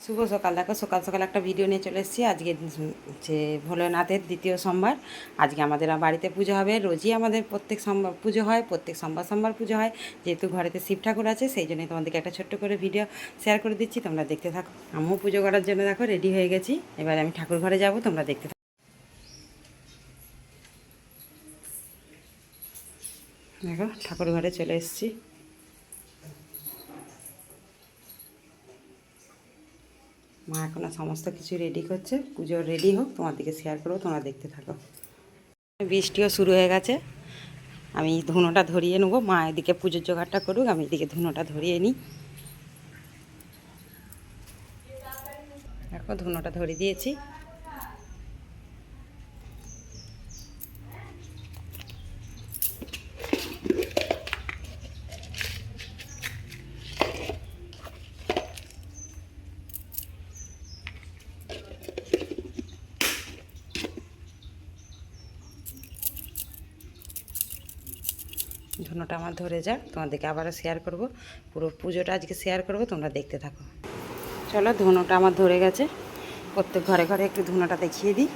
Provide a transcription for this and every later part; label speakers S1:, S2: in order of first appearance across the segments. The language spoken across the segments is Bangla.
S1: শুভ সকাল। দেখো সকাল সকাল একটা ভিডিও নিয়ে চলে এসেছি। আজকে যে ভোলেনাথের দ্বিতীয় সোমবার, আজকে আমাদের বাড়িতে পুজো হবে। রোজই আমাদের প্রত্যেক সোমবার পুজো হয়, প্রত্যেক সোমবার সোমবার পুজো হয়। যেহেতু ঘরেতে শিব ঠাকুর আছে, সেই জন্যই তোমাদেরকে একটা ছোট্ট করে ভিডিও শেয়ার করে দিচ্ছি, তোমরা দেখতে থাকো। আমিও পুজো করার জন্য দেখো রেডি হয়ে গেছি। এবার আমি ঠাকুর ঘরে যাব, তোমরা দেখতে থাকো। দেখো ঠাকুর ঘরে চলে এসেছি। মা এখনও সমস্ত কিছু রেডি করছে, পুজো রেডি হোক, তোমাদেরকে শেয়ার করবো, তোমরা দেখতে থাকো। বৃষ্টিও শুরু হয়ে গেছে। আমি ধুনোটা ধরিয়ে নেবো, মা এদিকে পুজোর জোগাড়টা করুক, আমি এদিকে ধুনোটা ধরিয়ে নিই। দেখো ধুনোটা ধরিয়ে দিয়েছি। ধুনোটা আমার ধরে যাক, তোমাদেরকে আবারও শেয়ার করব, পুরো পুজোটা আজকে শেয়ার করব, তোমরা দেখতে থাকো। চলো ধুনোটা আমার ধরে গেছে, প্রত্যেক ঘরে ঘরে একটু ধুনোটা দেখিয়ে দিই।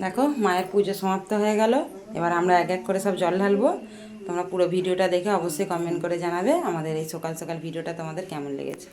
S1: দেখো মায়ের পুজো সমাপ্ত হয়ে গেল। এবার আমরা এক এক করে সব জল ঢালবো। তোমরা পুরো ভিডিওটা দেখে অবশ্যই কমেন্ট করে জানাবে আমাদের এই সকাল সকাল ভিডিওটা তোমাদের কেমন লেগেছে।